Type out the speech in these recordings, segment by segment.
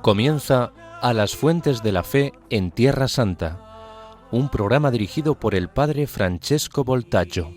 Comienza A las Fuentes de la Fe en Tierra Santa, un programa dirigido por el padre Francesco Voltaggio.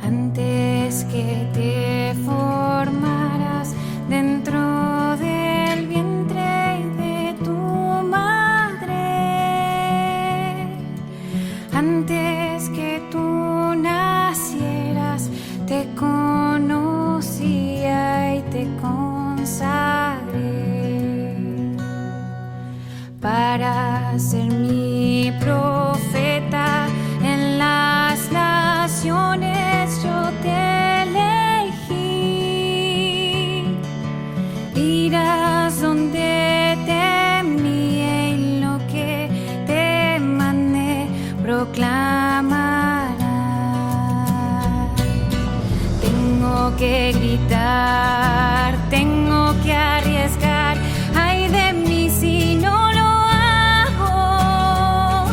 Antes que te formaras dentro del vientre de tu madre, antes que tú nacieras, te conocía y te consagré para ser mi profeta en las naciones. Yo te elegí, irás donde te envié y lo que te mandé proclamarás. Tengo que gritar, tengo que arriesgar, ay de mí si no lo hago.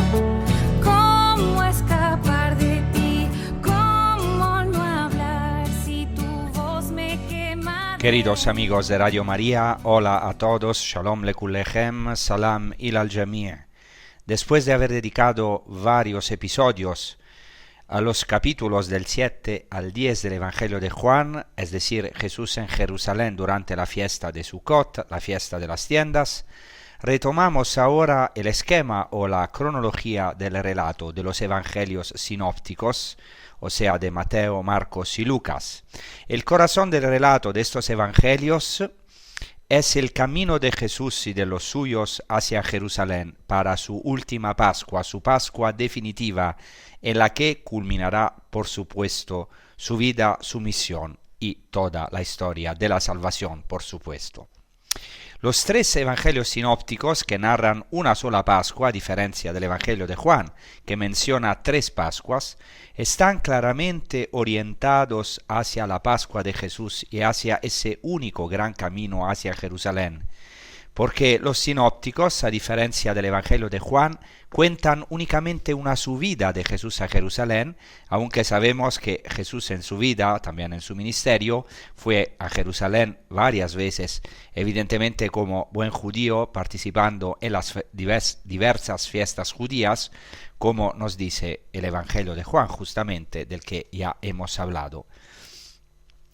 ¿Cómo escapar de ti? ¿Cómo no hablar si tu voz me quema? Queridos amigos de Radio María, hola a todos, Shalom Lekulechem, Salam Ilal Jami'. Después de haber dedicado varios episodios a los capítulos del 7 al 10 del Evangelio de Juan, es decir, Jesús en Jerusalén durante la fiesta de Sukkot, la fiesta de las tiendas, retomamos ahora el esquema o la cronología del relato de los evangelios sinópticos, o sea, de Mateo, Marcos y Lucas. El corazón del relato de estos evangelios es el camino de Jesús y de los suyos hacia Jerusalén para su última Pascua, su Pascua definitiva, en la que culminará, por supuesto, su vida, su misión y toda la historia de la salvación, por supuesto. Los tres evangelios sinópticos que narran una sola Pascua, a diferencia del Evangelio de Juan, que menciona tres Pascuas, están claramente orientados hacia la Pascua de Jesús y hacia ese único gran camino hacia Jerusalén, porque los sinópticos, a diferencia del Evangelio de Juan, cuentan únicamente una subida de Jesús a Jerusalén, aunque sabemos que Jesús en su vida, también en su ministerio, fue a Jerusalén varias veces, evidentemente como buen judío, participando en las diversas fiestas judías, como nos dice el Evangelio de Juan, justamente del que ya hemos hablado.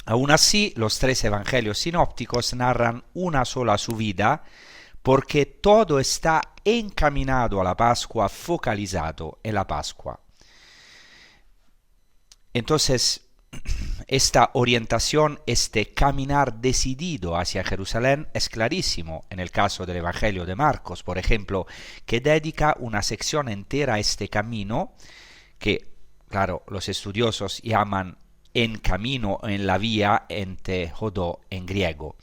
Aún así, los tres evangelios sinópticos narran una sola subida porque todo está encaminado a la Pascua, focalizado en la Pascua. Entonces, esta orientación, este caminar decidido hacia Jerusalén es clarísimo en el caso del Evangelio de Marcos, por ejemplo, que dedica una sección entera a este camino que, claro, los estudiosos llaman en camino o en la vía, ente hodó en griego.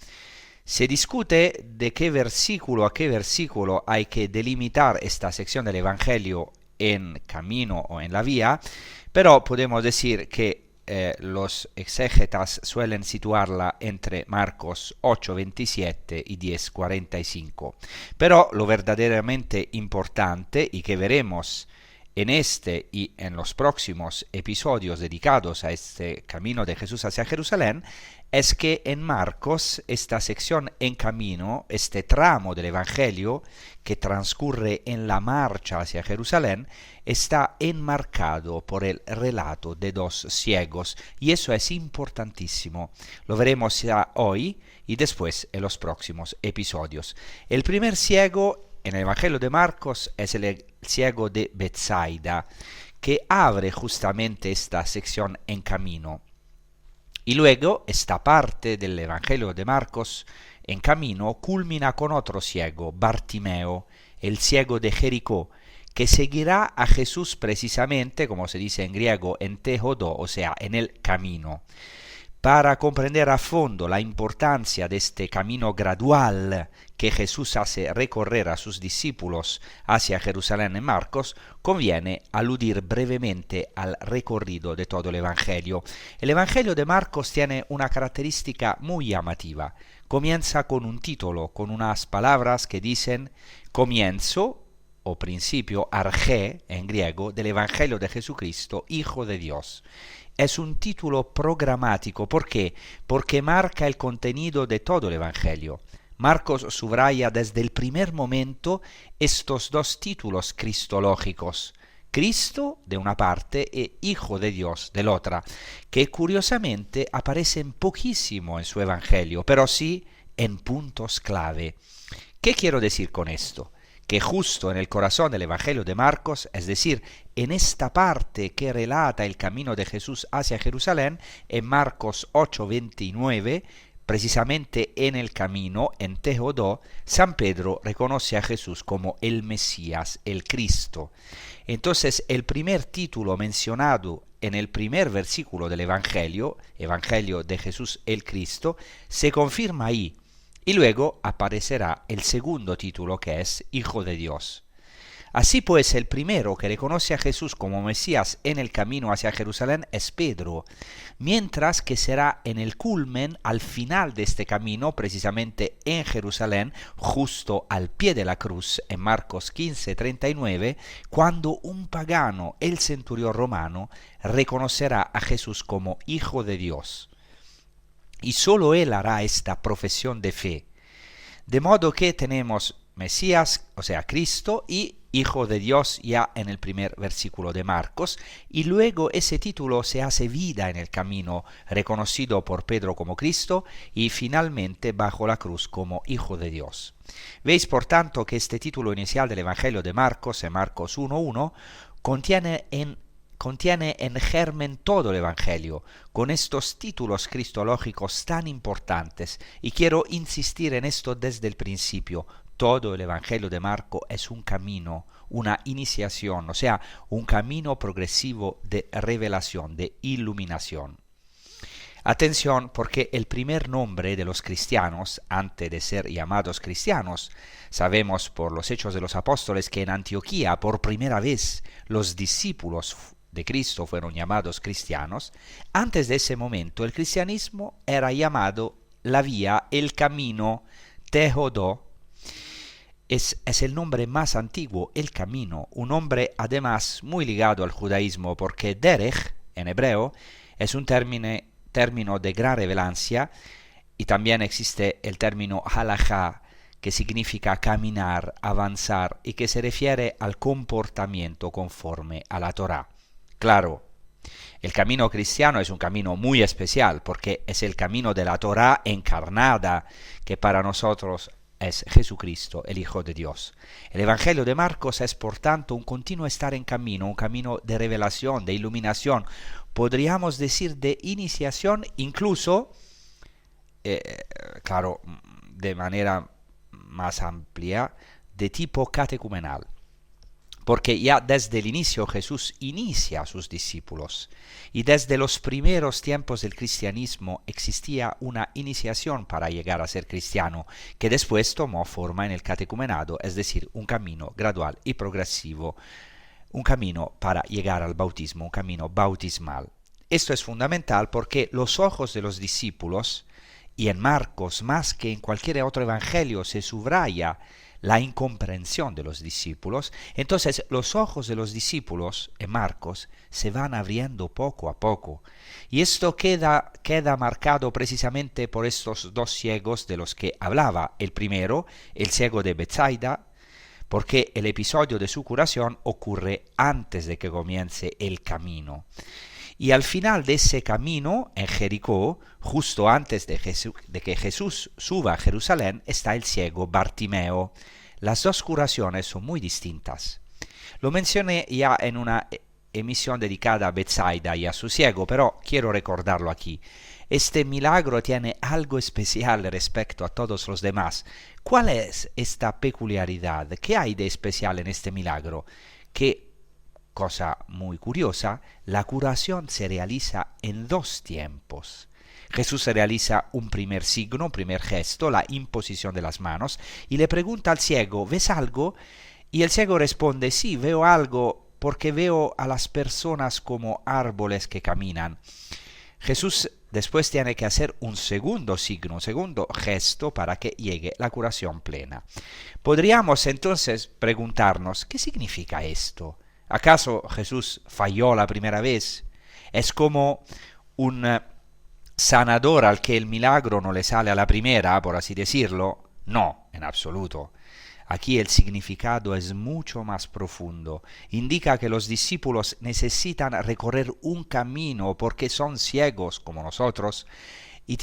Se discute de qué versículo a qué versículo hay que delimitar esta sección del Evangelio en camino o en la vía, pero podemos decir que los exégetas suelen situarla entre Marcos 8:27 y 10:45. Pero lo verdaderamente importante y que veremos en este y en los próximos episodios dedicados a este camino de Jesús hacia Jerusalén es que en Marcos esta sección en camino, este tramo del Evangelio que transcurre en la marcha hacia Jerusalén, está enmarcado por el relato de dos ciegos y eso es importantísimo. Lo veremos ya hoy y después en los próximos episodios. El primer ciego en el Evangelio de Marcos es el ciego de Betsaida, que abre justamente esta sección en camino. Y luego esta parte del Evangelio de Marcos en camino culmina con otro ciego, Bartimeo, el ciego de Jericó, que seguirá a Jesús precisamente, como se dice en griego, en tejodo, o sea, en el camino. Para comprender a fondo la importancia de este camino gradual que Jesús hace recorrer a sus discípulos hacia Jerusalén en Marcos, conviene aludir brevemente al recorrido de todo el Evangelio. El Evangelio de Marcos tiene una característica muy llamativa. Comienza con un título, con unas palabras que dicen comienzo o principio, arché en griego, del Evangelio de Jesucristo, Hijo de Dios. Es un título programático. ¿Por qué? Porque marca el contenido de todo el Evangelio. Marcos subraya desde el primer momento estos dos títulos cristológicos, Cristo de una parte e Hijo de Dios de la otra, que curiosamente aparecen poquísimo en su Evangelio, pero sí en puntos clave. ¿Qué quiero decir con esto? Que justo en el corazón del Evangelio de Marcos, es decir, en esta parte que relata el camino de Jesús hacia Jerusalén, en Marcos 8:29, precisamente en el camino, en Tejodo, San Pedro reconoce a Jesús como el Mesías, el Cristo. Entonces, el primer título mencionado en el primer versículo del Evangelio, Evangelio de Jesús el Cristo, se confirma ahí. Y luego aparecerá el segundo título, que es Hijo de Dios. Así pues, el primero que reconoce a Jesús como Mesías en el camino hacia Jerusalén es Pedro, mientras que será en el culmen, al final de este camino, precisamente en Jerusalén, justo al pie de la cruz, en Marcos 15:39, cuando un pagano, el centurión romano, reconocerá a Jesús como Hijo de Dios. Y solo él hará esta profesión de fe. De modo que tenemos Mesías, o sea, Cristo, y Hijo de Dios ya en el primer versículo de Marcos, y luego ese título se hace vida en el camino, reconocido por Pedro como Cristo, y finalmente bajo la cruz como Hijo de Dios. Veis, por tanto, que este título inicial del Evangelio de Marcos, en Marcos 1:1, contiene en germen todo el Evangelio, con estos títulos cristológicos tan importantes, y quiero insistir en esto desde el principio. Todo el Evangelio de Marcos es un camino, una iniciación, o sea, un camino progresivo de revelación, de iluminación. Atención, porque el primer nombre de los cristianos, antes de ser llamados cristianos, sabemos por los Hechos de los Apóstoles que en Antioquía por primera vez los discípulos de Cristo fueron llamados cristianos. Antes de ese momento el cristianismo era llamado la vía, el camino, tejodo. Es el nombre más antiguo, el camino, un nombre además muy ligado al judaísmo, porque derech en hebreo es un término de gran relevancia, y también existe el término halajá, que significa caminar, avanzar, y que se refiere al comportamiento conforme a la Torá. Claro, el camino cristiano es un camino muy especial, porque es el camino de la Torá encarnada, que para nosotros es Jesucristo, el Hijo de Dios. El Evangelio de Marcos es, por tanto, un continuo estar en camino, un camino de revelación, de iluminación, podríamos decir de iniciación, incluso, claro, de manera más amplia, de tipo catecumenal. Porque ya desde el inicio Jesús inicia a sus discípulos, y desde los primeros tiempos del cristianismo existía una iniciación para llegar a ser cristiano, que después tomó forma en el catecumenado, es decir, un camino gradual y progresivo, un camino para llegar al bautismo, un camino bautismal. Esto es fundamental porque los ojos de los discípulos, y en Marcos más que en cualquier otro evangelio se subraya la incomprensión de los discípulos, entonces los ojos de los discípulos en Marcos se van abriendo poco a poco. Y esto queda marcado precisamente por estos dos ciegos de los que hablaba. El primero, el ciego de Betsaida, porque el episodio de su curación ocurre antes de que comience el camino. Y al final de ese camino, en Jericó, justo antes de que Jesús suba a Jerusalén, está el ciego Bartimeo. Las dos curaciones son muy distintas. Lo mencioné ya en una emisión dedicada a Betsaida y a su ciego, pero quiero recordarlo aquí. Este milagro tiene algo especial respecto a todos los demás. ¿Cuál es esta peculiaridad? ¿Qué hay de especial en este milagro? Que, cosa muy curiosa, la curación se realiza en 2 tiempos. Jesús realiza un primer signo, un primer gesto, la imposición de las manos, y le pregunta al ciego, ¿ves algo? Y el ciego responde, sí, veo algo, porque veo a las personas como árboles que caminan. Jesús después tiene que hacer un segundo signo, un segundo gesto para que llegue la curación plena. Podríamos entonces preguntarnos, ¿qué significa esto? ¿Acaso Jesús falló la primera vez? Es como un sanador al que el milagro no le sale a la primera, por así decirlo. No, en absoluto. Aquí el significado es mucho más profundo. Indica que los discípulos necesitan recorrer un camino porque son ciegos como nosotros y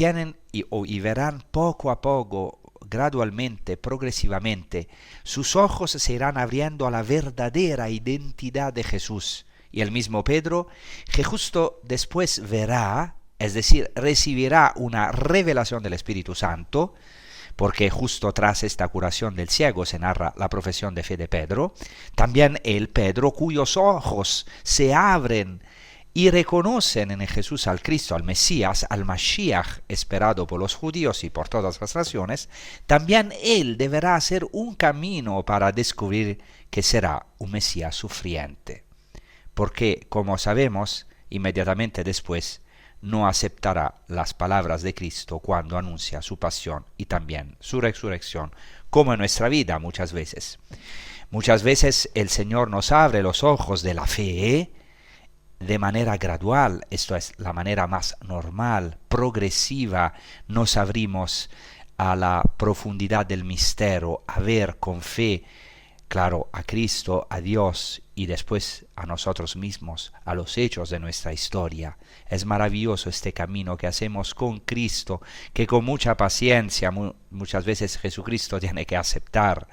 verán poco a poco, gradualmente, progresivamente, sus ojos se irán abriendo a la verdadera identidad de Jesús. Y el mismo Pedro, que justo después verá, es decir, recibirá una revelación del Espíritu Santo, porque justo tras esta curación del ciego se narra la profesión de fe de Pedro, también el Pedro cuyos ojos se abren y reconocen en Jesús al Cristo, al Mesías, al Mashiach, esperado por los judíos y por todas las naciones, también él deberá hacer un camino para descubrir que será un Mesías sufriente, porque, como sabemos, inmediatamente después, no aceptará las palabras de Cristo cuando anuncia su pasión y también su resurrección, como en nuestra vida muchas veces. Muchas veces el Señor nos abre los ojos de la fe de manera gradual, esto es la manera más normal, progresiva, nos abrimos a la profundidad del misterio, a ver con fe, claro, a Cristo, a Dios y después a nosotros mismos, a los hechos de nuestra historia. Es maravilloso este camino que hacemos con Cristo, que con mucha paciencia, muchas veces Jesucristo tiene que aceptar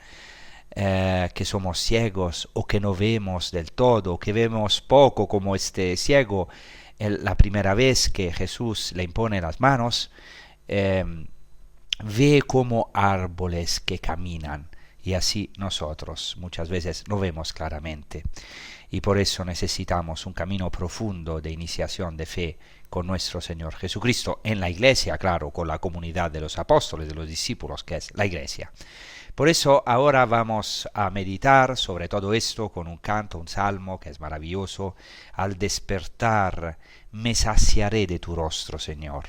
que somos ciegos o que no vemos del todo, que vemos poco, como este ciego, la primera vez que Jesús le impone las manos, ve como árboles que caminan. Y así nosotros muchas veces no vemos claramente. Y por eso necesitamos un camino profundo de iniciación de fe con nuestro Señor Jesucristo, en la iglesia, claro, con la comunidad de los apóstoles, de los discípulos, que es la iglesia. Por eso ahora vamos a meditar sobre todo esto con un canto, un salmo que es maravilloso. Al despertar me saciaré de tu rostro, Señor.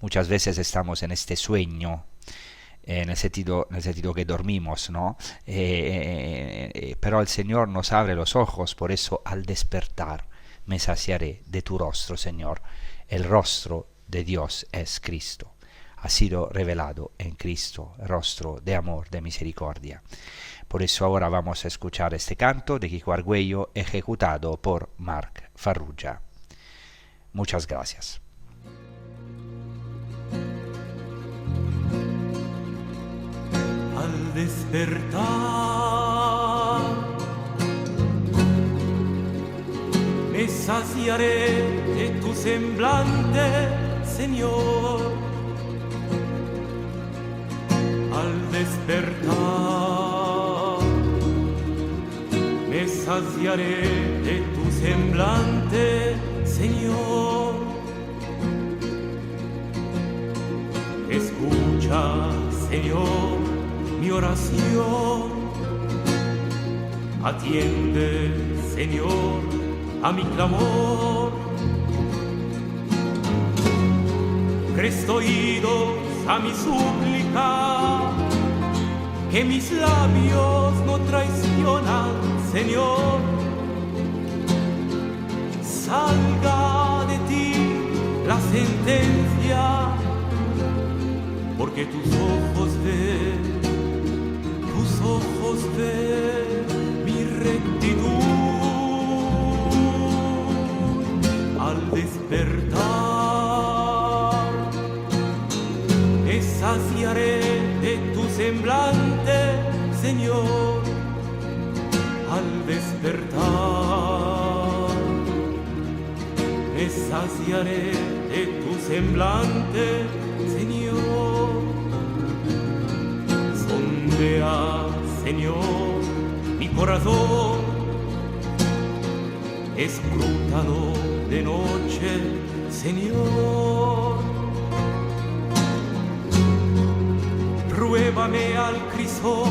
Muchas veces estamos en este sueño, en el sentido que dormimos, ¿no? Pero el Señor nos abre los ojos, por eso al despertar me saciaré de tu rostro, Señor. El rostro de Dios es Cristo. Ha sido revelado en Cristo, rostro de amor, de misericordia. Por eso ahora vamos a escuchar este canto de Kiko Argüello, ejecutado por Marc Farrugia. Muchas gracias. Al despertar me saciaré de tu semblante, Señor. Al despertar me saciaré de tu semblante, Señor. Escucha, Señor, mi oración. Atiende, Señor, a mi clamor. Presto oídos a mi súplica, que mis labios no traicionan, Señor. Salga de ti la sentencia, porque tus ojos ven mi rectitud. Al despertar me saciaré de tu semblante, Señor. Al despertar me saciaré de tu semblante, Señor. Sondea, Señor, mi corazón, escrútalo de noche, Señor. Pruébame al crisol,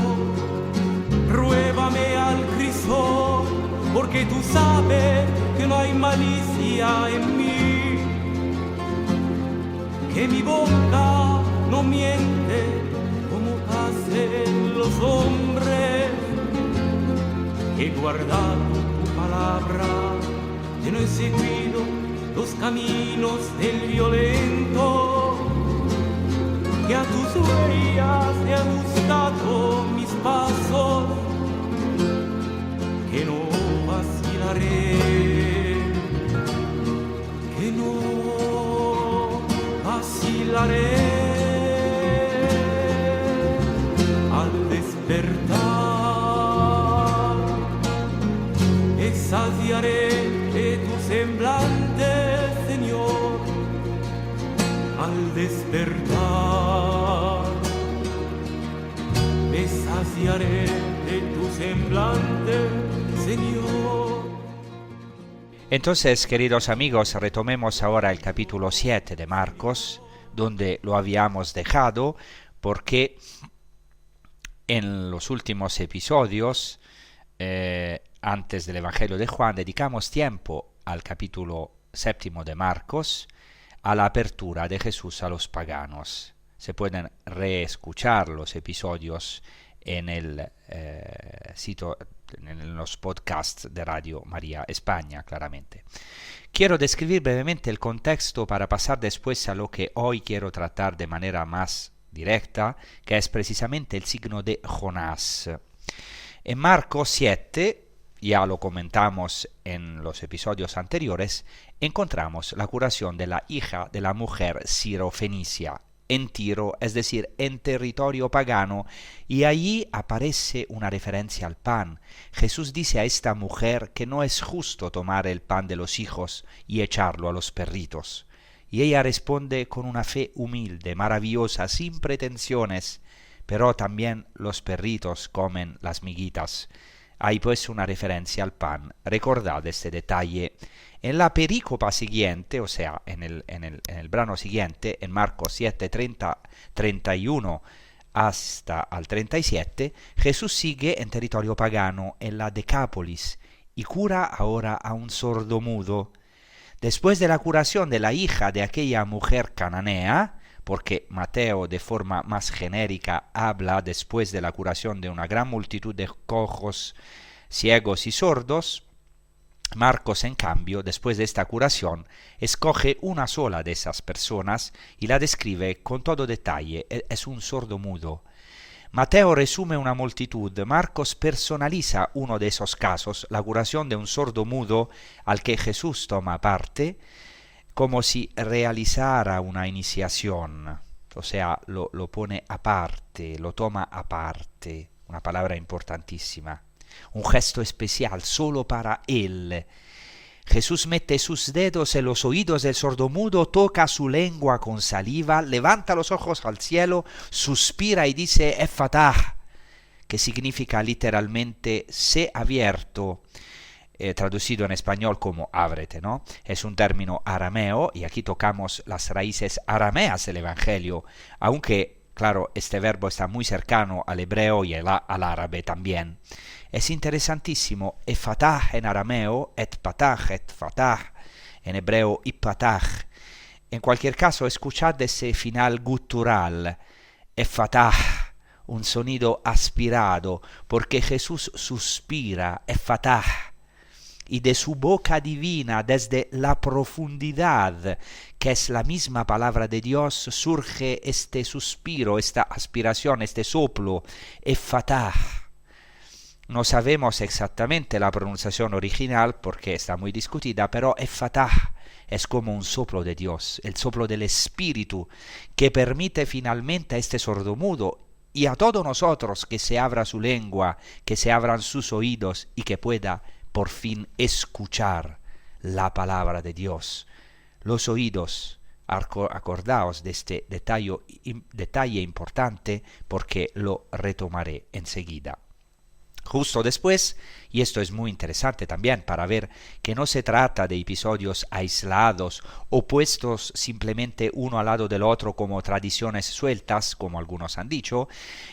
pruébame al crisol, porque tú sabes que no hay malicia en mí, que mi boca no miente como hacen los hombres, que he guardado tu palabra, que no he seguido los caminos del violento, que a tus huellas he ajustado mis pasos, que no vacilaré, que no vacilaré. Al despertar me saciaré de tu semblante, Señor. Al despertar me saciaré de tu semblante, Señor. Entonces, queridos amigos, retomemos ahora el capítulo 7 de Marcos, donde lo habíamos dejado, porque en los últimos episodios, antes del Evangelio de Juan, dedicamos tiempo al capítulo 7 de Marcos, a la apertura de Jesús a los paganos. Se pueden reescuchar los episodios en el sitio, en los podcasts de Radio María España, claramente. Quiero describir brevemente el contexto para pasar después a lo que hoy quiero tratar de manera más directa, que es precisamente el signo de Jonás. En Marcos 7, ya lo comentamos en los episodios anteriores, encontramos la curación de la hija de la mujer sirofenicia en Tiro, es decir, en territorio pagano, y allí aparece una referencia al pan. Jesús dice a esta mujer que no es justo tomar el pan de los hijos y echarlo a los perritos. Y ella responde con una fe humilde, maravillosa, sin pretensiones, pero también los perritos comen las miguitas. Hay pues una referencia al pan. Recordad este detalle. En la perícopa siguiente, o sea, en el brano siguiente, en Marcos 7, 31 hasta al 37, Jesús sigue en territorio pagano, en la Decápolis, y cura ahora a un sordomudo. Después de la curación de la hija de aquella mujer cananea, porque Mateo de forma más genérica habla después de la curación de una gran multitud de cojos, ciegos y sordos, Marcos, en cambio, después de esta curación, escoge una sola de esas personas y la describe con todo detalle. Es un sordomudo. Mateo resume una multitud. Marcos personaliza uno de esos casos, la curación de un sordomudo al que Jesús toma parte, como si realizara una iniciación. O sea, lo pone aparte, lo toma aparte. Una palabra importantísima. Un gesto especial solo para él. Jesús mete sus dedos en los oídos del sordomudo, toca su lengua con saliva, levanta los ojos al cielo, suspira y dice Efatá, que significa literalmente sé abierto, traducido en español como ábrete, ¿no? Es un término arameo y aquí tocamos las raíces arameas del Evangelio, aunque, claro, este verbo está muy cercano al hebreo y al árabe también. Es interesantísimo, efatah en arameo, etpatah, etfatah, en hebreo ipatah. En cualquier caso, escuchad ese final gutural, efatah, un sonido aspirado, porque Jesús suspira, efatah, y de su boca divina, desde la profundidad, que es la misma palabra de Dios, surge este suspiro, esta aspiración, este soplo, efatah. No sabemos exactamente la pronunciación original porque está muy discutida, pero efatah es como un soplo de Dios, el soplo del Espíritu, que permite finalmente a este sordomudo y a todos nosotros que se abra su lengua, que se abran sus oídos y que pueda por fin escuchar la palabra de Dios. Los oídos Acordaos de este detalle importante porque lo retomaré enseguida. Justo después, y esto es muy interesante también para ver que no se trata de episodios aislados o puestos simplemente uno al lado del otro como tradiciones sueltas, como algunos han dicho,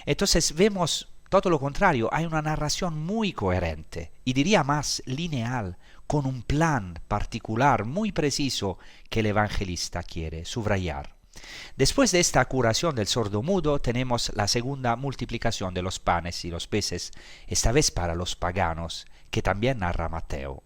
entonces vemos todo lo contrario, hay una narración muy coherente y diría más lineal, con un plan particular muy preciso que el evangelista quiere subrayar. Después de esta curación del sordomudo tenemos la segunda multiplicación de los panes y los peces, esta vez para los paganos, que también narra Mateo.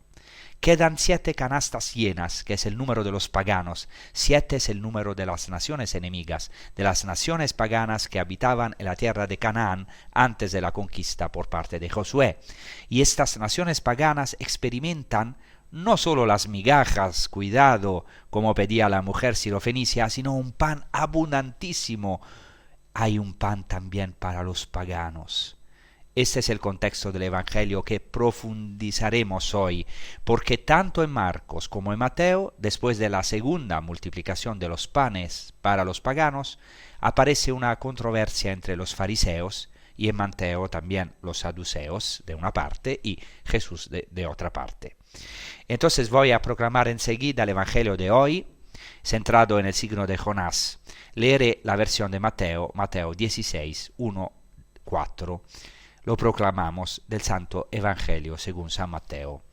Quedan 7 canastas llenas, que es el número de los paganos. 7 es el número de las naciones enemigas, de las naciones paganas que habitaban en la tierra de Canaán antes de la conquista por parte de Josué. Y estas naciones paganas experimentan no solo las migajas, cuidado, como pedía la mujer sirofenicia, sino un pan abundantísimo. Hay un pan también para los paganos. Este es el contexto del Evangelio que profundizaremos hoy, porque tanto en Marcos como en Mateo, después de la segunda multiplicación de los panes para los paganos, aparece una controversia entre los fariseos y en Mateo también los saduceos de una parte y Jesús de otra parte. Entonces voy a proclamar enseguida el Evangelio de hoy, centrado en el signo de Jonás. Leeré la versión de Mateo, Mateo 16, 1, 4. Lo proclamamos del Santo Evangelio según San Mateo.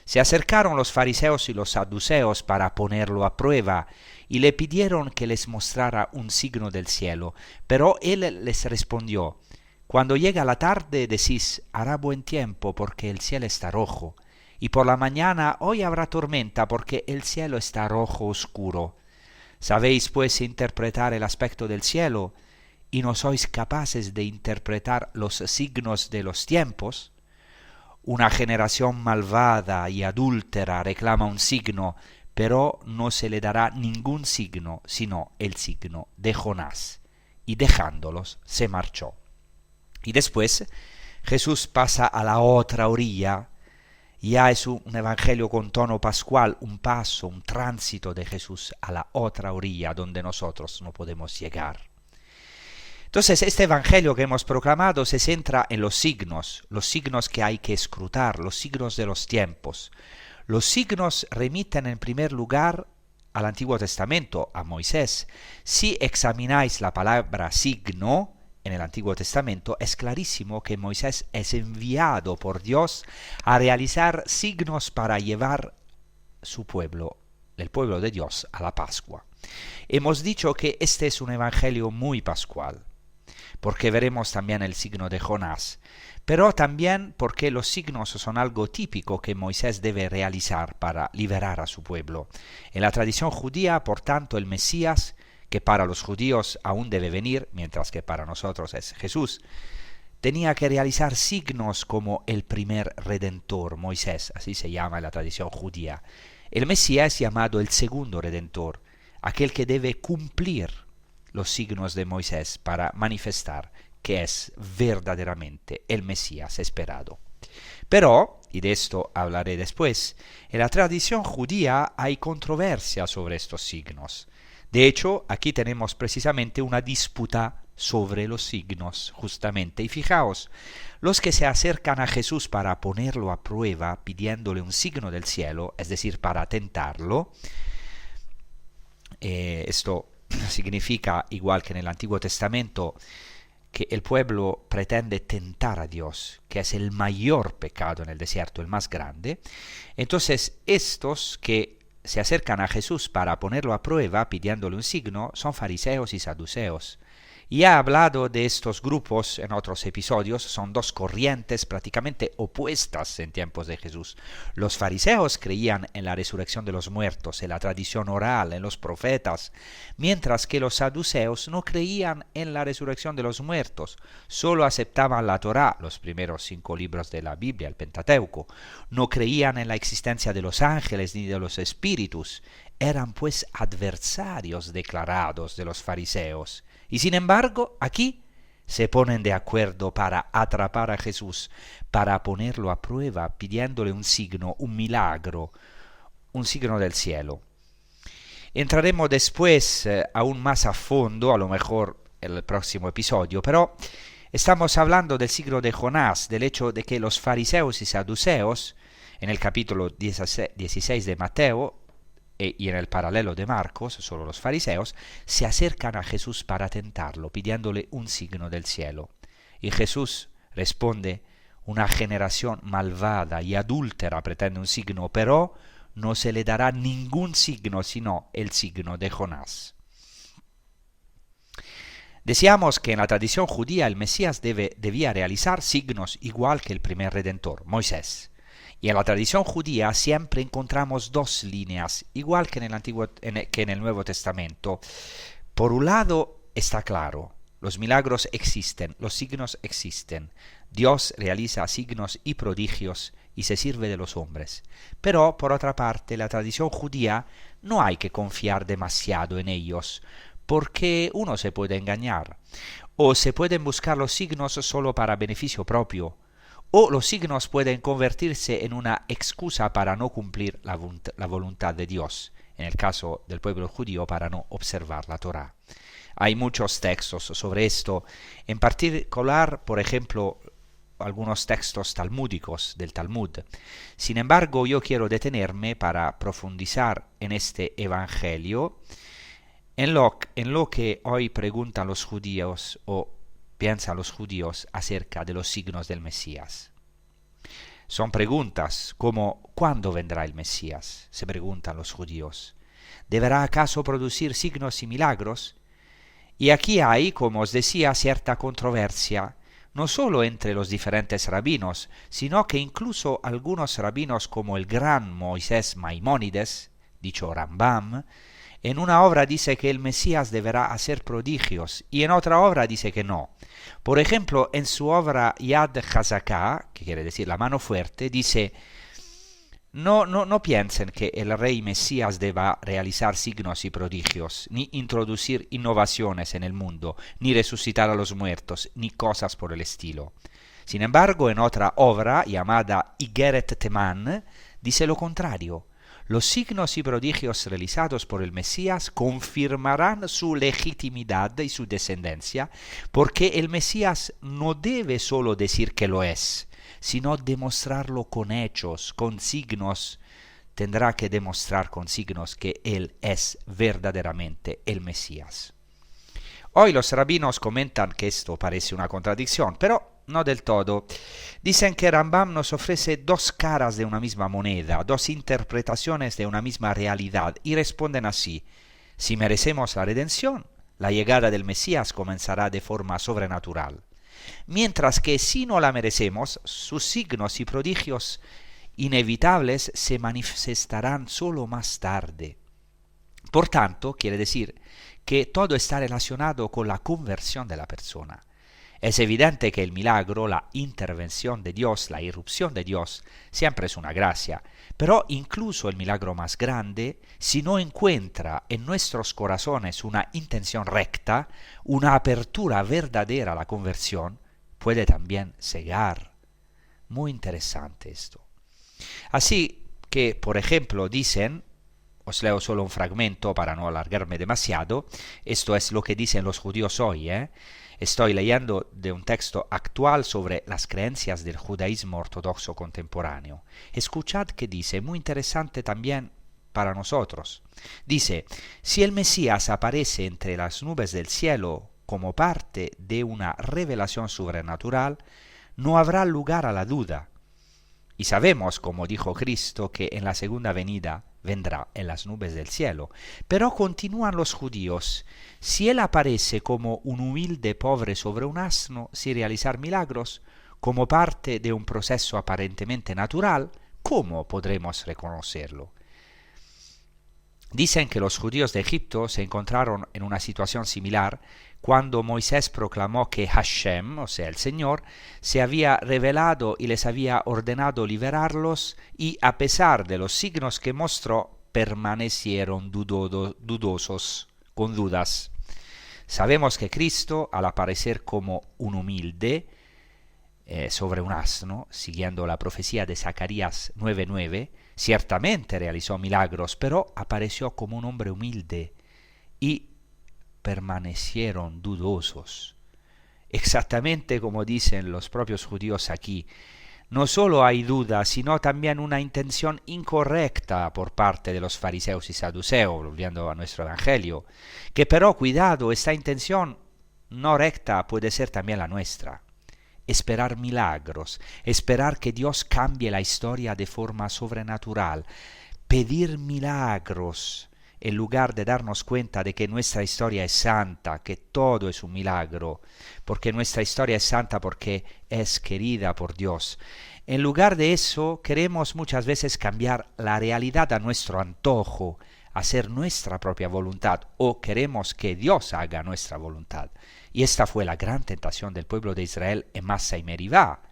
Se acercaron los fariseos y los saduceos para ponerlo a prueba y le pidieron que les mostrara un signo del cielo. Pero él les respondió: cuando llega la tarde decís, hará buen tiempo porque el cielo está rojo, y por la mañana hoy habrá tormenta porque el cielo está rojo oscuro. ¿Sabéis pues interpretar el aspecto del cielo y no sois capaces de interpretar los signos de los tiempos? Una generación malvada y adúltera reclama un signo, pero no se le dará ningún signo sino el signo de Jonás. Y dejándolos se marchó. Y después Jesús pasa a la otra orilla. Ya es un evangelio con tono pascual, un paso, un tránsito de Jesús a la otra orilla donde nosotros no podemos llegar. Entonces este evangelio que hemos proclamado se centra en los signos que hay que escrutar, los signos de los tiempos. Los signos remiten en primer lugar al Antiguo Testamento, a Moisés. Si examináis la palabra signo en el Antiguo Testamento, es clarísimo que Moisés es enviado por Dios a realizar signos para llevar su pueblo, el pueblo de Dios, a la Pascua. Hemos dicho que este es un evangelio muy pascual, porque veremos también el signo de Jonás, pero también porque los signos son algo típico que Moisés debe realizar para liberar a su pueblo. En la tradición judía, por tanto, el Mesías, que para los judíos aún debe venir, mientras que para nosotros es Jesús, tenía que realizar signos como el primer redentor, Moisés, así se llama en la tradición judía. El Mesías es llamado el segundo redentor, aquel que debe cumplir los signos de Moisés para manifestar que es verdaderamente el Mesías esperado. Pero, y de esto hablaré después, en la tradición judía hay controversia sobre estos signos. De hecho, aquí tenemos precisamente una disputa sobre los signos, justamente. Y fijaos, los que se acercan a Jesús para ponerlo a prueba, pidiéndole un signo del cielo, es decir, para tentarlo, esto significa, igual que en el Antiguo Testamento, que el pueblo pretende tentar a Dios, que es el mayor pecado en el desierto, el más grande. Entonces, estos que se acercan a Jesús para ponerlo a prueba, pidiéndole un signo, son fariseos y saduceos. Y he hablado de estos grupos en otros episodios, son dos corrientes prácticamente opuestas en tiempos de Jesús. Los fariseos creían en la resurrección de los muertos, en la tradición oral, en los profetas, mientras que los saduceos no creían en la resurrección de los muertos, solo aceptaban la Torá, los primeros 5 libros de la Biblia, el Pentateuco, no creían en la existencia de los ángeles ni de los espíritus, eran pues adversarios declarados de los fariseos. Y sin embargo, aquí se ponen de acuerdo para atrapar a Jesús, para ponerlo a prueba, pidiéndole un signo, un milagro, un signo del cielo. Entraremos después aún más a fondo, a lo mejor en el próximo episodio, pero estamos hablando del signo de Jonás, del hecho de que los fariseos y saduceos, en el capítulo 16 de Mateo y en el paralelo de Marcos, solo los fariseos, se acercan a Jesús para tentarlo, pidiéndole un signo del cielo. Y Jesús responde: una generación malvada y adúltera pretende un signo, pero no se le dará ningún signo sino el signo de Jonás. Decíamos que en la tradición judía el Mesías debía realizar signos igual que el primer redentor, Moisés. Y en la tradición judía siempre encontramos dos líneas, igual que en el Nuevo Testamento. Por un lado está claro, los milagros existen, los signos existen. Dios realiza signos y prodigios y se sirve de los hombres. Pero, por otra parte, la tradición judía no hay que confiar demasiado en ellos, porque uno se puede engañar, o se pueden buscar los signos solo para beneficio propio, o los signos pueden convertirse en una excusa para no cumplir la voluntad de Dios, en el caso del pueblo judío para no observar la Torá. Hay muchos textos sobre esto, en particular, por ejemplo, algunos textos talmúdicos del Talmud. Sin embargo, yo quiero detenerme para profundizar en este evangelio, en lo que hoy preguntan los judíos o piensan los judíos acerca de los signos del Mesías. Son preguntas como ¿cuándo vendrá el Mesías?, se preguntan los judíos. ¿Deberá acaso producir signos y milagros? Y aquí hay, como os decía, cierta controversia, no solo entre los diferentes rabinos, sino que incluso algunos rabinos como el gran Moisés Maimónides, dicho Rambam, en una obra dice que el Mesías deberá hacer prodigios y en otra obra dice que no. Por ejemplo, en su obra Yad Hazaká, que quiere decir la mano fuerte, dice: no piensen que el rey Mesías deba realizar signos y prodigios, ni introducir innovaciones en el mundo, ni resucitar a los muertos, ni cosas por el estilo. Sin embargo, en otra obra llamada Igeret Teman, dice lo contrario. Los signos y prodigios realizados por el Mesías confirmarán su legitimidad y su descendencia, porque el Mesías no debe solo decir que lo es, sino demostrarlo con hechos, con signos. Tendrá que demostrar con signos que él es verdaderamente el Mesías. Hoy los rabinos comentan que esto parece una contradicción, pero no del todo. Dicen que Rambam nos ofrece dos caras de una misma moneda, dos interpretaciones de una misma realidad, y responden así: si merecemos la redención, la llegada del Mesías comenzará de forma sobrenatural, mientras que si no la merecemos, sus signos y prodigios inevitables se manifestarán solo más tarde. Por tanto, quiere decir que todo está relacionado con la conversión de la persona. Es evidente que el milagro, la intervención de Dios, la irrupción de Dios, siempre es una gracia, pero incluso el milagro más grande, si no encuentra en nuestros corazones una intención recta, una apertura verdadera a la conversión, puede también cegar. Muy interesante esto. Así que, por ejemplo, dicen, os leo solo un fragmento para no alargarme demasiado, esto es lo que dicen los judíos hoy, Estoy leyendo de un texto actual sobre las creencias del judaísmo ortodoxo contemporáneo. Escuchad que dice, muy interesante también para nosotros. Dice: si el Mesías aparece entre las nubes del cielo como parte de una revelación sobrenatural, no habrá lugar a la duda. Y sabemos, como dijo Cristo, que en la segunda venida vendrá en las nubes del cielo. Pero continúan los judíos: si él aparece como un humilde pobre sobre un asno, sin realizar milagros, como parte de un proceso aparentemente natural, ¿cómo podremos reconocerlo? Dicen que los judíos de Egipto se encontraron en una situación similar cuando Moisés proclamó que Hashem, o sea el Señor, se había revelado y les había ordenado liberarlos, y a pesar de los signos que mostró, permanecieron dudosos, con dudas. Sabemos que Cristo, al aparecer como un humilde, sobre un asno, siguiendo la profecía de Zacarías 9:9, ciertamente realizó milagros, pero apareció como un hombre humilde y permanecieron dudosos. Exactamente como dicen los propios judíos aquí, no solo hay duda, sino también una intención incorrecta por parte de los fariseos y saduceos, volviendo a nuestro evangelio, que pero cuidado, esta intención no recta puede ser también la nuestra. Esperar milagros, esperar que Dios cambie la historia de forma sobrenatural, pedir milagros en lugar de darnos cuenta de que nuestra historia es santa, que todo es un milagro, porque nuestra historia es santa porque es querida por Dios. En lugar de eso, queremos muchas veces cambiar la realidad a nuestro antojo, hacer nuestra propia voluntad, o queremos que Dios haga nuestra voluntad. Y esta fue la gran tentación del pueblo de Israel en Massa y Meribá.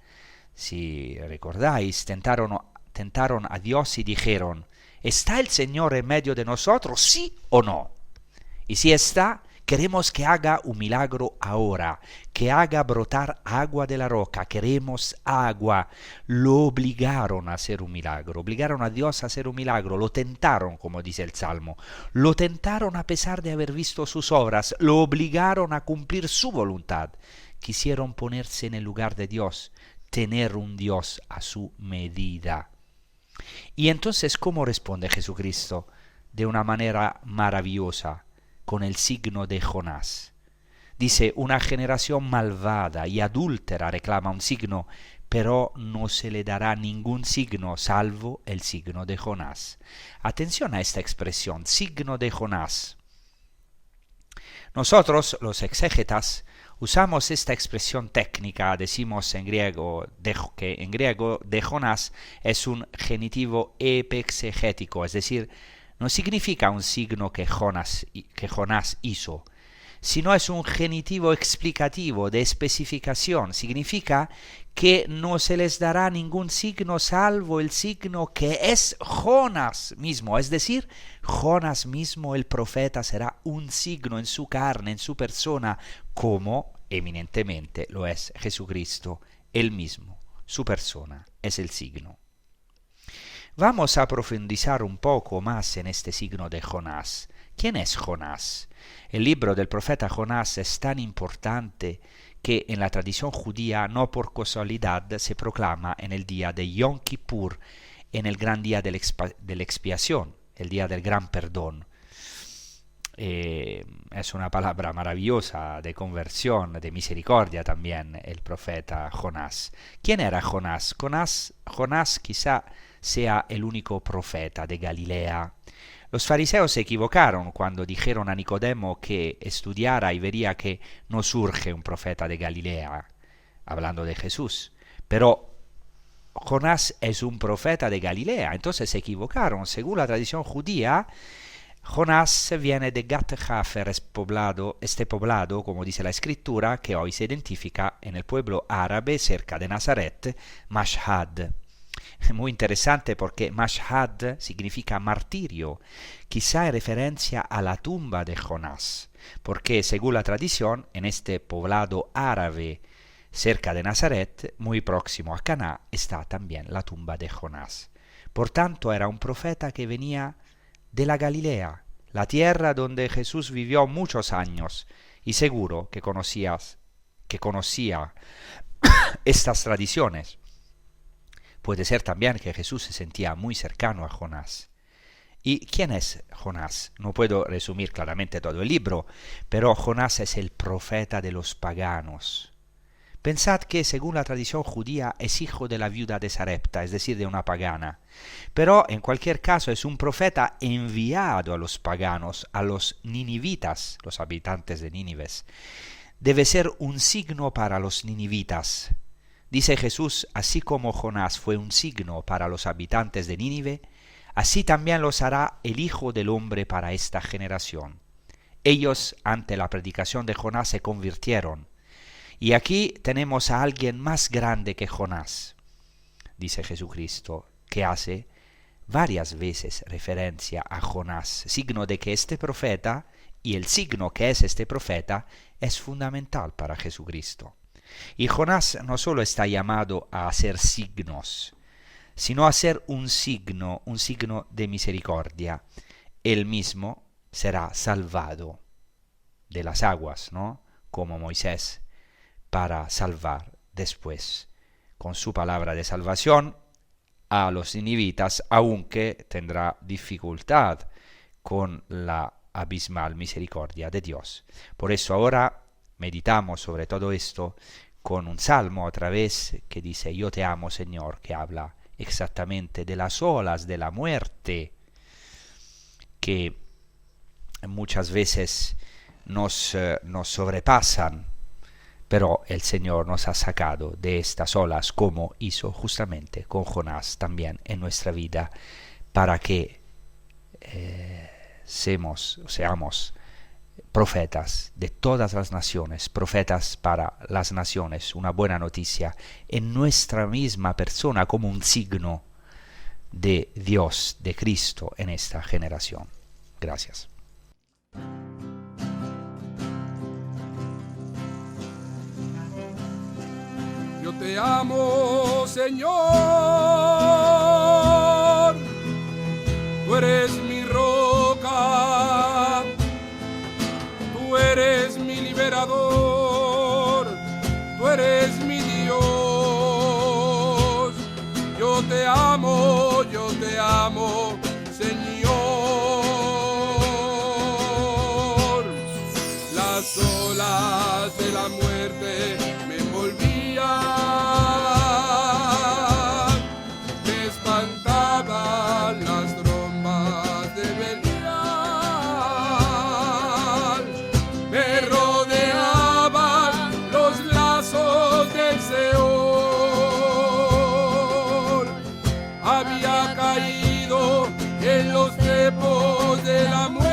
Si recordáis, tentaron a Dios y dijeron, ¿está el Señor en medio de nosotros, sí o no? Y si está, queremos que haga un milagro ahora, que haga brotar agua de la roca, queremos agua. Lo obligaron a hacer un milagro, obligaron a Dios a hacer un milagro, lo tentaron, como dice el Salmo, lo tentaron a pesar de haber visto sus obras, lo obligaron a cumplir su voluntad. Quisieron ponerse en el lugar de Dios, tener un Dios a su medida. Y entonces, ¿cómo responde Jesucristo? De una manera maravillosa, con el signo de Jonás. Dice, una generación malvada y adúltera reclama un signo, pero no se le dará ningún signo salvo el signo de Jonás. Atención a esta expresión, signo de Jonás. Nosotros, los exégetas, usamos esta expresión técnica, decimos en griego que en griego de Jonás es un genitivo epexegético, es decir, no significa un signo que Jonás hizo, sino es un genitivo explicativo de especificación. Significa que no se les dará ningún signo salvo el signo que es Jonás mismo. Es decir, Jonás mismo, el profeta, será un signo en su carne, en su persona, como eminentemente lo es Jesucristo, él mismo. Su persona es el signo. Vamos a profundizar un poco más en este signo de Jonás. ¿Quién es Jonás? El libro del profeta Jonás es tan importante que en la tradición judía no por casualidad se proclama en el día de Yom Kippur, en el gran día de la expiación, el día del gran perdón. Es una palabra maravillosa de conversión, de misericordia también, el profeta Jonás. ¿Quién era Jonás? Jonás quizá sea el único profeta de Galilea. Los fariseos se equivocaron cuando dijeron a Nicodemo que estudiara y vería que no surge un profeta de Galilea, hablando de Jesús. Pero Jonás es un profeta de Galilea, entonces se equivocaron. Según la tradición judía, Jonás viene de Gat-Hafer, este poblado, como dice la escritura, que hoy se identifica en el pueblo árabe cerca de Nazaret, Mashhad. Muy interesante porque Mashhad significa martirio, quizá en referencia a la tumba de Jonás, porque según la tradición, en este poblado árabe cerca de Nazaret, muy próximo a Caná, está también la tumba de Jonás. Por tanto, era un profeta que venía de la Galilea, la tierra donde Jesús vivió muchos años, y seguro que conocía estas tradiciones. Puede ser también que Jesús se sentía muy cercano a Jonás. ¿Y quién es Jonás? No puedo resumir claramente todo el libro, pero Jonás es el profeta de los paganos. Pensad que, según la tradición judía, es hijo de la viuda de Sarepta, es decir, de una pagana. Pero, en cualquier caso, es un profeta enviado a los paganos, a los ninivitas, los habitantes de Nínives. Debe ser un signo para los ninivitas. Dice Jesús, así como Jonás fue un signo para los habitantes de Nínive, así también los hará el Hijo del Hombre para esta generación. Ellos, ante la predicación de Jonás, se convirtieron. Y aquí tenemos a alguien más grande que Jonás, dice Jesucristo, que hace varias veces referencia a Jonás, signo de que este profeta, y el signo que es este profeta, es fundamental para Jesucristo. Y Jonás no solo está llamado a hacer signos, sino a hacer un signo de misericordia. Él mismo será salvado de las aguas, ¿no? Como Moisés, para salvar después, con su palabra de salvación, a los ninivitas, aunque tendrá dificultad con la abismal misericordia de Dios. Por eso ahora meditamos sobre todo esto con un salmo otra vez que dice: yo te amo, Señor, que habla exactamente de las olas de la muerte que muchas veces nos sobrepasan, pero el Señor nos ha sacado de estas olas, como hizo justamente con Jonás también en nuestra vida, para que seamos profetas de todas las naciones, profetas para las naciones, una buena noticia en nuestra misma persona, como un signo de Dios, de Cristo en esta generación. Gracias. Yo te amo, Señor, tú eres mi roca, tú eres mi liberador, tú eres mi Dios. Yo te amo, Señor. Las olas de la muerte me envolvían, me espantaban las trombas de Belial, me rodeaban los lazos del Seol, había caído en los trepos de la muerte.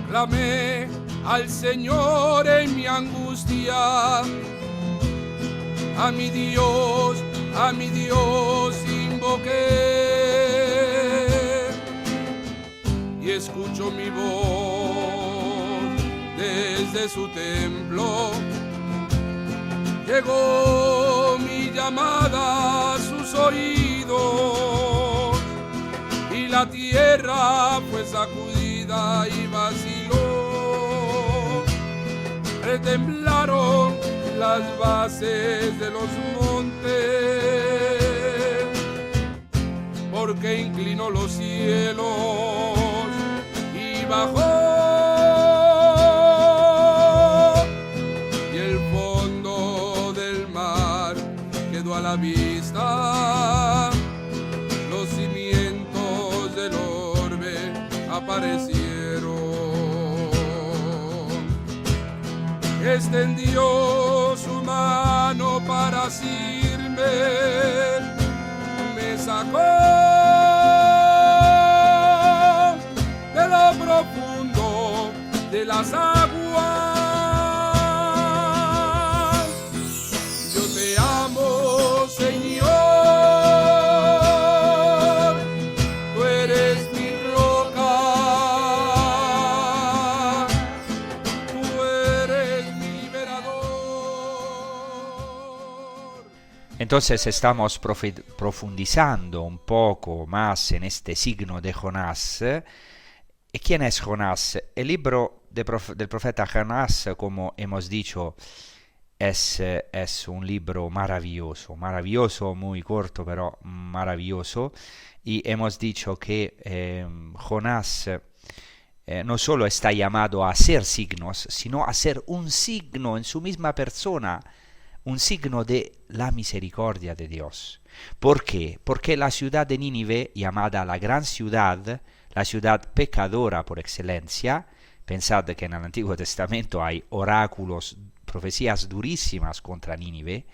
Clamé al Señor en mi angustia, a mi Dios invoqué, y escuchó mi voz desde su templo. Llegó mi llamada a sus oídos, y la tierra fue sacudida y vaciló. Retemblaron las bases de los montes, porque inclinó los cielos y bajó, y el fondo del mar quedó a la vista. Los cimientos del orbe aparecieron. Extendió su mano para asirme, me sacó de lo profundo de las aguas. Yo te amo, Señor, tú eres mi roca, tú eres mi liberador. Entonces estamos profundizando un poco más en este signo de Jonás. ¿Y quién es Jonás? El libro del profeta Jonás, como hemos dicho, es un libro maravilloso, muy corto, pero maravilloso. Y hemos dicho que Jonás no solo está llamado a hacer signos, sino a ser un signo en su misma persona, un signo de la misericordia de Dios. ¿Por qué? Porque la ciudad de Nínive, llamada la gran ciudad, la ciudad pecadora por excelencia, pensad que en el Antiguo Testamento hay oráculos, profecías durísimas contra Nínive,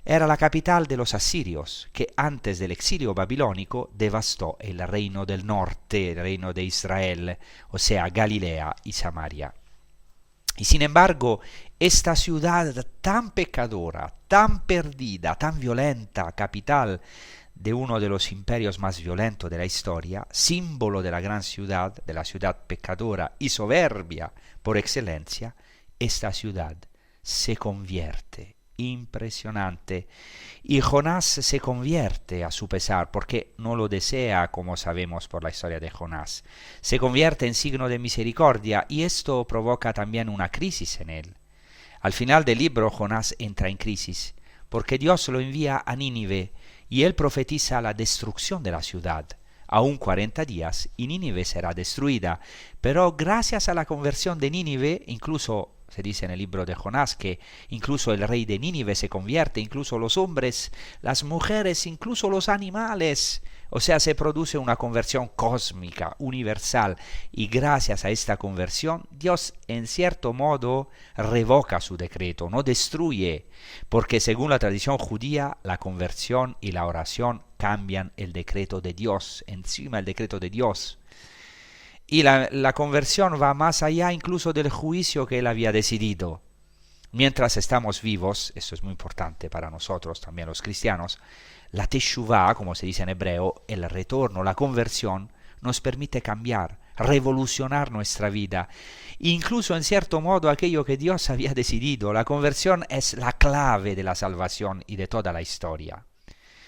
era la capital de los asirios, que antes del exilio babilónico devastó el reino del norte, el reino de Israel, o sea, Galilea y Samaria. Y sin embargo, esta ciudad tan pecadora, tan perdida, tan violenta, capital de uno de los imperios más violentos de la historia, símbolo de la gran ciudad, de la ciudad pecadora y soberbia por excelencia, esta ciudad se convierte. Impresionante. Y Jonás se convierte a su pesar, porque no lo desea, como sabemos por la historia de Jonás. Se convierte en signo de misericordia y esto provoca también una crisis en él. Al final del libro Jonás entra en crisis, porque Dios lo envía a Nínive y él profetiza la destrucción de la ciudad. Aún 40 días y Nínive será destruida, pero gracias a la conversión de Nínive, incluso se dice en el libro de Jonás que incluso el rey de Nínive se convierte, incluso los hombres, las mujeres, incluso los animales. O sea, se produce una conversión cósmica, universal, y gracias a esta conversión, Dios en cierto modo revoca su decreto, no destruye, porque según la tradición judía, la conversión y la oración cambian el decreto de Dios, encima el decreto de Dios. Y la conversión va más allá incluso del juicio que él había decidido. Mientras estamos vivos, esto es muy importante para nosotros, también los cristianos, la teshuvá, como se dice en hebreo, el retorno, la conversión, nos permite cambiar, revolucionar nuestra vida. Incluso en cierto modo aquello que Dios había decidido, la conversión es la clave de la salvación y de toda la historia.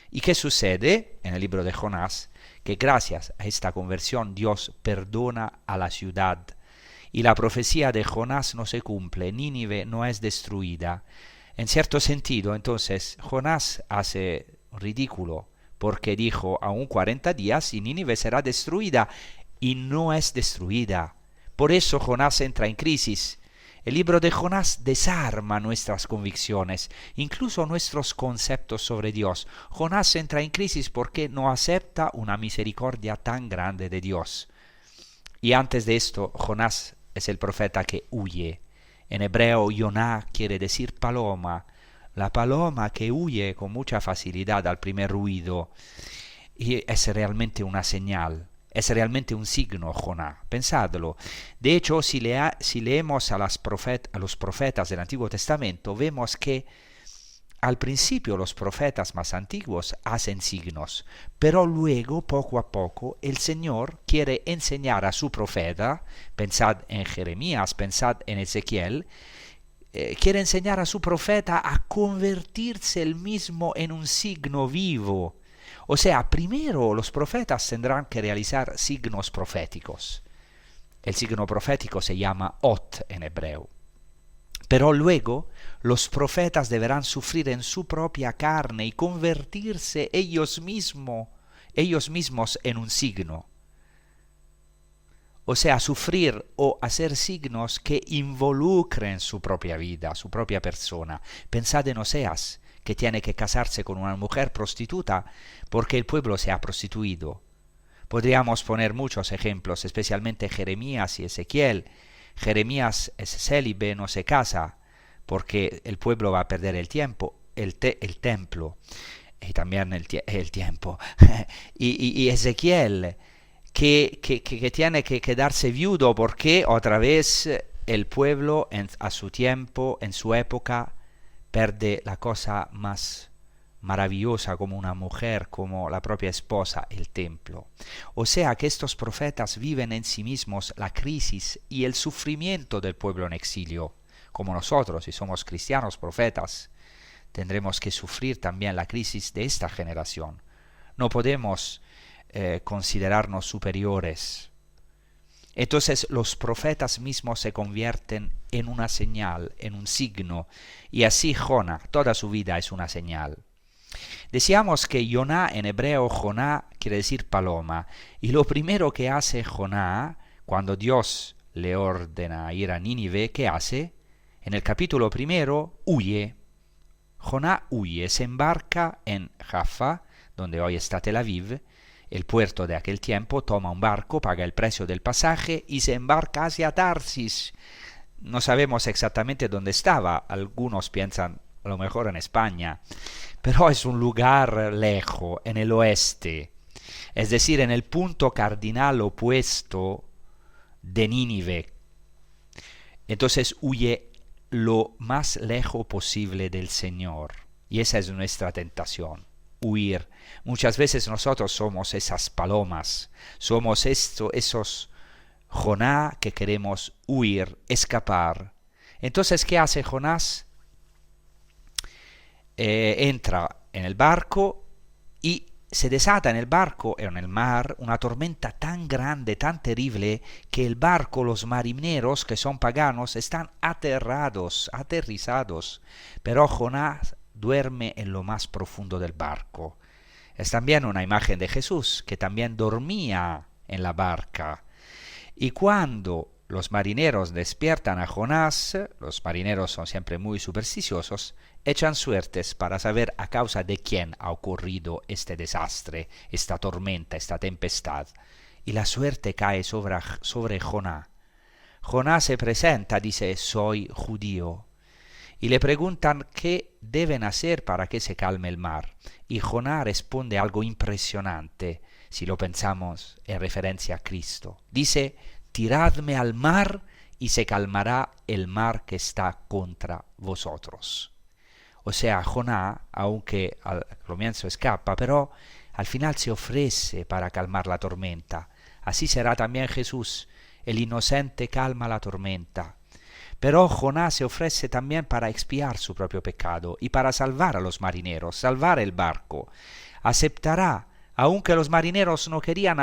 ¿Y qué sucede en el libro de Jonás? Que gracias a esta conversión Dios perdona a la ciudad y la profecía de Jonás no se cumple, Nínive no es destruida. En cierto sentido, entonces, Jonás hace ridículo porque dijo aún 40 días y Nínive será destruida y no es destruida. Por eso Jonás entra en crisis. El libro de Jonás desarma nuestras convicciones, incluso nuestros conceptos sobre Dios. Jonás entra en crisis porque no acepta una misericordia tan grande de Dios. Y antes de esto, Jonás es el profeta que huye. En hebreo, Yoná quiere decir paloma. La paloma que huye con mucha facilidad al primer ruido. Y es realmente una señal. Es realmente un signo, Jonás. Pensadlo. De hecho, si leemos a los profetas del Antiguo Testamento, vemos que al principio los profetas más antiguos hacen signos, pero luego, poco a poco, el Señor quiere enseñar a su profeta, pensad en Jeremías, pensad en Ezequiel, quiere enseñar a su profeta a convertirse él mismo en un signo vivo. O sea, primero los profetas tendrán que realizar signos proféticos. El signo profético se llama ot en hebreo. Pero luego los profetas deberán sufrir en su propia carne y convertirse ellos mismos en un signo. O sea, sufrir o hacer signos que involucren su propia vida, su propia persona. Pensad en Oseas, que tiene que casarse con una mujer prostituta porque el pueblo se ha prostituido. Podríamos poner muchos ejemplos, especialmente Jeremías y Ezequiel. Jeremías es célibe, no se casa, porque el pueblo va a perder el tiempo, el templo, y también el tiempo. y Ezequiel, que tiene que quedarse viudo porque otra vez el pueblo a su tiempo, en su época, perde la cosa más maravillosa como una mujer, como la propia esposa, el templo. O sea que estos profetas viven en sí mismos la crisis y el sufrimiento del pueblo en exilio. Como nosotros, si somos cristianos profetas, tendremos que sufrir también la crisis de esta generación. No podemos considerarnos superiores. Entonces los profetas mismos se convierten en una señal, en un signo, y así Jonás, toda su vida es una señal. Decíamos que Yoná en hebreo, Joná, quiere decir paloma, y lo primero que hace Jonás, cuando Dios le ordena ir a Nínive, ¿qué hace? En el capítulo primero, huye. Jonás huye, se embarca en Jaffa, donde hoy está Tel Aviv, el puerto de aquel tiempo, toma un barco, paga el precio del pasaje y se embarca hacia Tarsis. No sabemos exactamente dónde estaba, algunos piensan a lo mejor en España, pero es un lugar lejos, en el oeste, es decir, en el punto cardinal opuesto de Nínive. Entonces huye lo más lejos posible del Señor, y esa es nuestra tentación, huir. Muchas veces nosotros somos esas palomas, somos esos Jonás que queremos huir, escapar. Entonces, ¿qué hace Jonás? Entra en el barco y se desata en el barco y en el mar una tormenta tan grande, tan terrible, que el barco, los marineros que son paganos, están aterrados, aterrizados. Pero Jonás duerme en lo más profundo del barco. Es también una imagen de Jesús, que también dormía en la barca. Y cuando los marineros despiertan a Jonás, los marineros son siempre muy supersticiosos, echan suertes para saber a causa de quién ha ocurrido este desastre, esta tormenta, esta tempestad. Y la suerte cae sobre Jonás. Jonás se presenta, dice, soy judío. Y le preguntan qué deben hacer para que se calme el mar. Y Jonás responde algo impresionante, si lo pensamos en referencia a Cristo. Dice, tiradme al mar y se calmará el mar que está contra vosotros. O sea, Jonás, aunque al comienzo escapa, pero al final se ofrece para calmar la tormenta. Así será también Jesús. El inocente calma la tormenta. Pero Jonás se ofrece también para expiar su propio pecado y para salvar a los marineros, salvar el barco. Aceptará, aunque los marineros no querían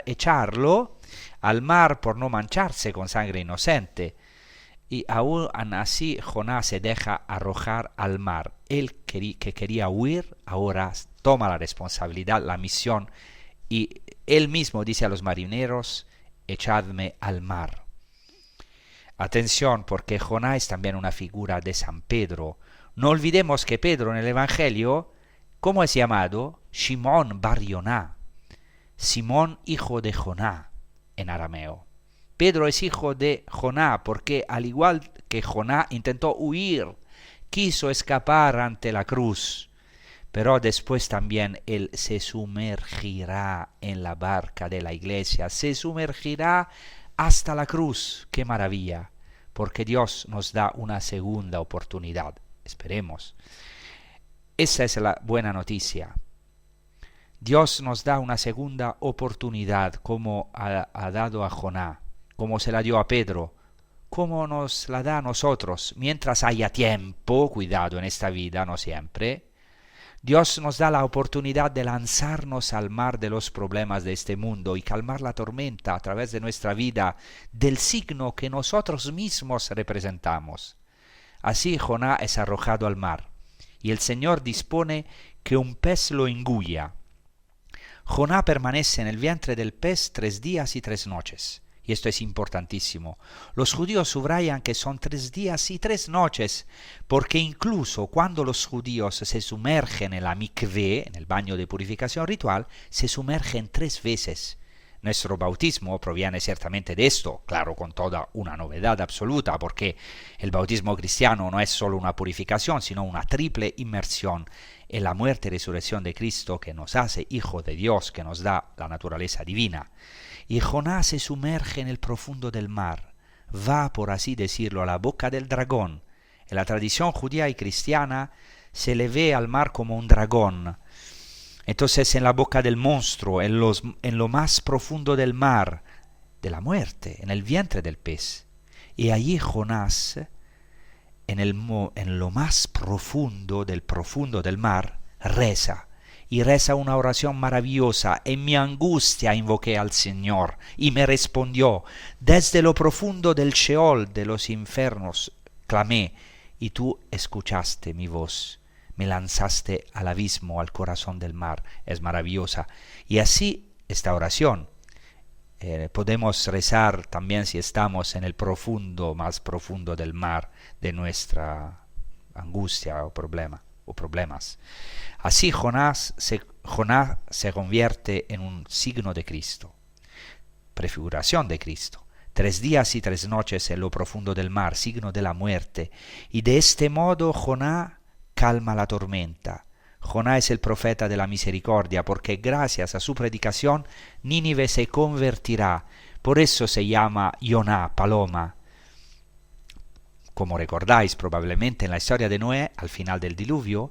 echarlo al mar por no mancharse con sangre inocente. Y aún así Jonás se deja arrojar al mar. Él que quería huir, ahora toma la responsabilidad, la misión, y él mismo dice a los marineros, echadme al mar. Atención, porque Jonás es también una figura de San Pedro. No olvidemos que Pedro en el Evangelio, ¿cómo es llamado? Simón bar Yoná, Simón hijo de Jonás en arameo. Pedro es hijo de Jonás porque al igual que Jonás intentó huir, quiso escapar ante la cruz, pero después también él se sumergirá en la barca de la iglesia, se sumergirá hasta la cruz. ¡Qué maravilla! Porque Dios nos da una segunda oportunidad, esperemos. Esa es la buena noticia. Dios nos da una segunda oportunidad como ha dado a Jonás, como se la dio a Pedro, como nos la da a nosotros, mientras haya tiempo, cuidado en esta vida, no siempre. Dios nos da la oportunidad de lanzarnos al mar de los problemas de este mundo y calmar la tormenta a través de nuestra vida, del signo que nosotros mismos representamos. Así Jonás es arrojado al mar, y el Señor dispone que un pez lo engulla. Jonás permanece en el vientre del pez 3 días y 3 noches. Y esto es importantísimo. Los judíos subrayan que son 3 días y 3 noches, porque incluso cuando los judíos se sumergen en la mikvé, en el baño de purificación ritual, se sumergen 3 veces. Nuestro bautismo proviene ciertamente de esto, claro, con toda una novedad absoluta, porque el bautismo cristiano no es solo una purificación, sino una triple inmersión en la muerte y resurrección de Cristo, que nos hace hijo de Dios, que nos da la naturaleza divina. Y Jonás se sumerge en el profundo del mar, va, por así decirlo, a la boca del dragón. En la tradición judía y cristiana se le ve al mar como un dragón. Entonces en la boca del monstruo, en lo más profundo del mar, de la muerte, en el vientre del pez. Y allí Jonás, en lo más profundo del mar, reza. Y reza una oración maravillosa. En mi angustia invoqué al Señor y me respondió. Desde lo profundo del Sheol, de los infiernos, clamé y tú escuchaste mi voz. Me lanzaste al abismo, al corazón del mar. Es maravillosa. Y así esta oración podemos rezar también si estamos en el profundo, más profundo del mar de nuestra angustia o problema. o problemas. Así Jonás se convierte en un signo de Cristo, prefiguración de Cristo. 3 días y 3 noches en lo profundo del mar, signo de la muerte. Y de este modo Jonás calma la tormenta. Jonás es el profeta de la misericordia, porque gracias a su predicación Nínive se convertirá. Por eso se llama Yoná, paloma. Como recordáis probablemente en la historia de Noé, al final del diluvio,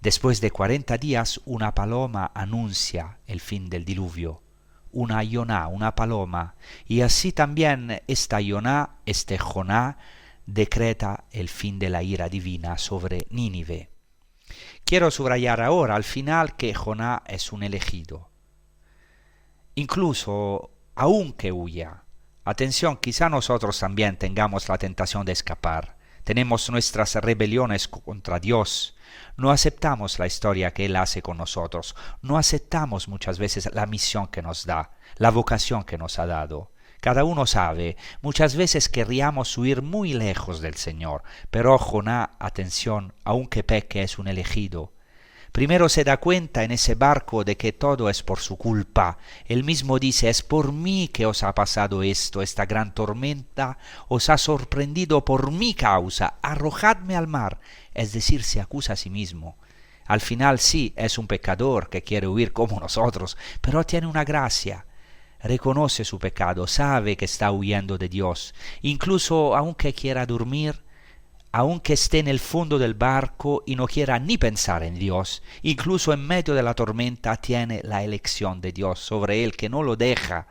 después de 40 días una paloma anuncia el fin del diluvio. Una Yoná, una paloma. Y así también esta Yoná, este Jonás, decreta el fin de la ira divina sobre Nínive. Quiero subrayar ahora al final que Jonás es un elegido. Incluso, aunque huya, atención, quizá nosotros también tengamos la tentación de escapar. Tenemos nuestras rebeliones contra Dios. No aceptamos la historia que Él hace con nosotros. No aceptamos muchas veces la misión que nos da, la vocación que nos ha dado. Cada uno sabe, muchas veces querríamos huir muy lejos del Señor, pero Jonás, atención, aunque peque, es un elegido. Primero se da cuenta en ese barco de que todo es por su culpa. Él mismo dice, es por mí que os ha pasado esto, esta gran tormenta os ha sorprendido por mi causa, arrojadme al mar. Es decir, se acusa a sí mismo. Al final sí, es un pecador que quiere huir como nosotros, pero tiene una gracia. Reconoce su pecado, sabe que está huyendo de Dios. Incluso aunque quiera dormir, aunque esté en el fondo del barco y no quiera ni pensar en Dios, incluso en medio de la tormenta tiene la elección de Dios sobre él que no lo deja.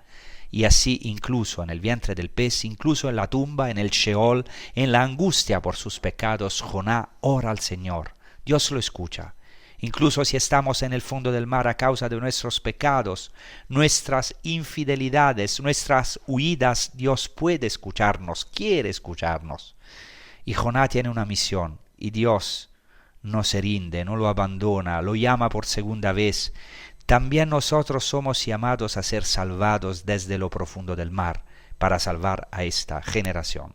Y así incluso en el vientre del pez, incluso en la tumba, en el Sheol, en la angustia por sus pecados, Jonás ora al Señor. Dios lo escucha. Incluso si estamos en el fondo del mar a causa de nuestros pecados, nuestras infidelidades, nuestras huidas, Dios puede escucharnos, quiere escucharnos. Y Jonás tiene una misión, y Dios no se rinde, no lo abandona, lo llama por segunda vez. También nosotros somos llamados a ser salvados desde lo profundo del mar, para salvar a esta generación.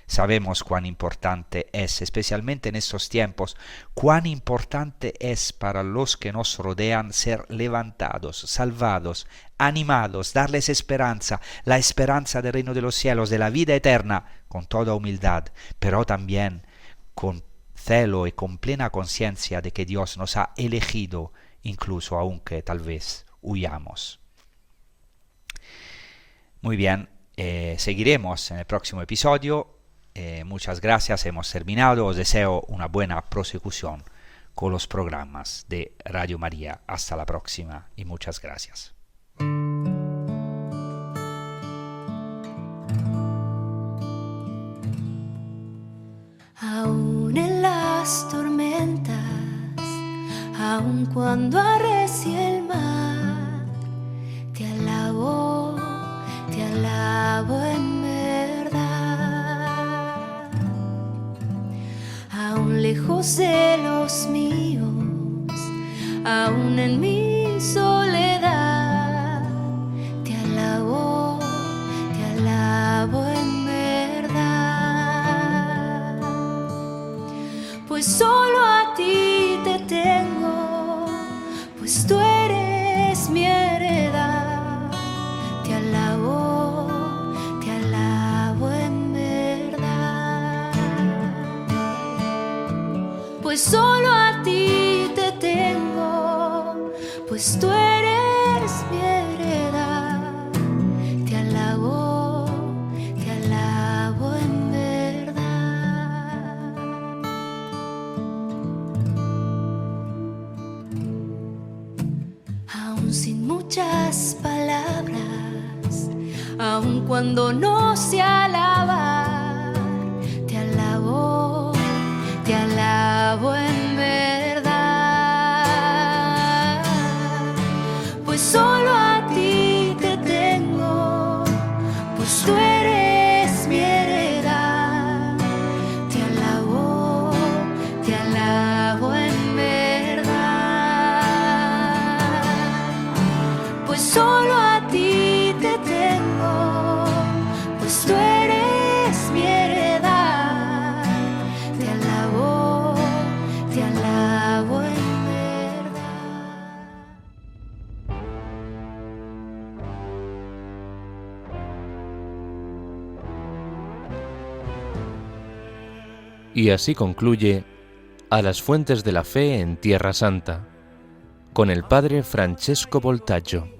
Sabemos cuán importante es, especialmente en estos tiempos, cuán importante es para los que nos rodean ser levantados, salvados, animados, darles esperanza, la esperanza del reino de los cielos, de la vida eterna, con toda humildad, pero también con celo y con plena conciencia de que Dios nos ha elegido, incluso aunque tal vez huyamos. Muy bien, seguiremos en el próximo episodio. Muchas gracias, hemos terminado. Os deseo una buena prosecución con los programas de Radio María. Hasta la próxima y muchas gracias. Aún en las tormentas, aun cuando arrecie el mar, te alabo en verdad. Aún lejos de los míos, aún en mi soledad, te alabo en verdad. Pues solo a ti te tengo, pues tú eres mi heredad. Te alabo en verdad. Pues solo a ti te tengo, pues tú eres mi heredad. Te alabo en verdad. Aún sin muchas palabras, aun cuando no sé alabar, te alabo en verdad. Pues solo a ti te tengo, pues tú eres mi heredad. Te alabo en verdad. Pues solo a ti te tengo, pues tú eres Y así concluye A las fuentes de la fe en Tierra Santa, con el padre Francesco Voltaggio.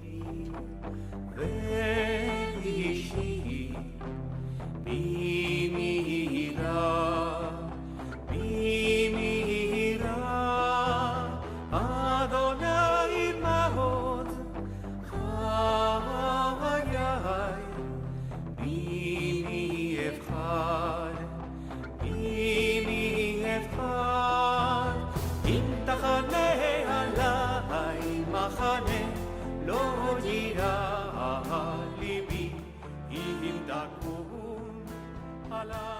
לא יירא ליבי אם תקום עליי